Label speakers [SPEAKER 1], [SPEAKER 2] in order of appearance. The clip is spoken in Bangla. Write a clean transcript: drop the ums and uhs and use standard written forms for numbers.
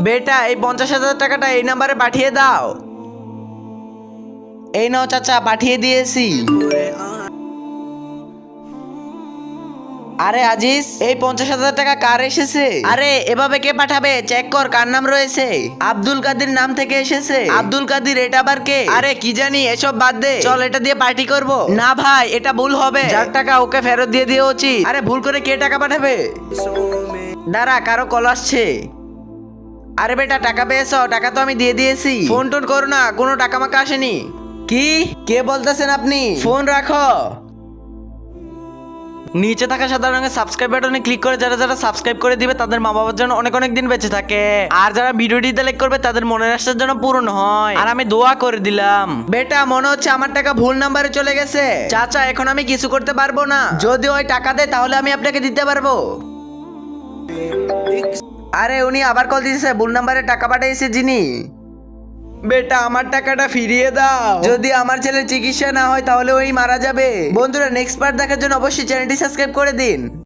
[SPEAKER 1] বেটা এই 50,000 টাকাটা এই নাম্বারে পাঠিয়ে দাও। এই নাও চাচা, পাঠিয়ে দিয়েছি। আরে আজিজ, এই 50,000 টাকা কার এসেছে? আরে এভাবে কে পাঠাবে? চেক কর কার নাম রয়েছে। আব্দুল কাদের নাম থেকে এসেছে। আব্দুল কাদের, এটা আবার কে? আরে কি জানি, এসব বাদ দে, চল এটা দিয়ে পার্টি করব। না ভাই, এটা ভুল হবে। যার টাকা ওকে ফেরত দিয়ে দেওয়া উচিত। আরে ভুল করে কে টাকা পাঠাবে? দাঁড়া, কারো কল আসছে। আরে বেটা, টাকা পেয়েছো? টাকা তো আমি দিয়ে দিয়েছি। ফোন টোন করো না, কোনো টাকা মাকা আসেনি। কি? কে বলতেছেন আপনি? ফোন রাখো। নিচে থাকা সাদা রঙের সাবস্ক্রাইব বাটনে ক্লিক করে যারা যারা সাবস্ক্রাইব করে দিবে তাদের মা বাবার জন্য অনেক অনেক দিন বেঁচে থাকে। আর যারা ভিডিওটিতে লাইক করবে তাদের মনের আশার জন্য পূরণ হয়। আর আমি দোয়া করে দিলাম। বেটা, মনে হচ্ছে আমার টাকা ভুল নাম্বারে চলে গেছে। চাচা, এখন আমি কিছু করতে পারবো না। যদি ওই টাকা দেয় তাহলে আমি আপনাকে দিতে পারবো। আরে উনি আবার কল দিয়েছে, ভুল নাম্বারে টাকা পাঠিয়েছে যিনি। বেটা, আমার টাকাটা ফিরিয়ে দাও। যদি আমার ছেলের চিকিৎসা না হয় তাহলে ওই মারা যাবে। বন্ধুরা, নেক্সট পার্ট দেখার জন্য অবশ্যই চ্যানেলটি সাবস্ক্রাইব করে দিন।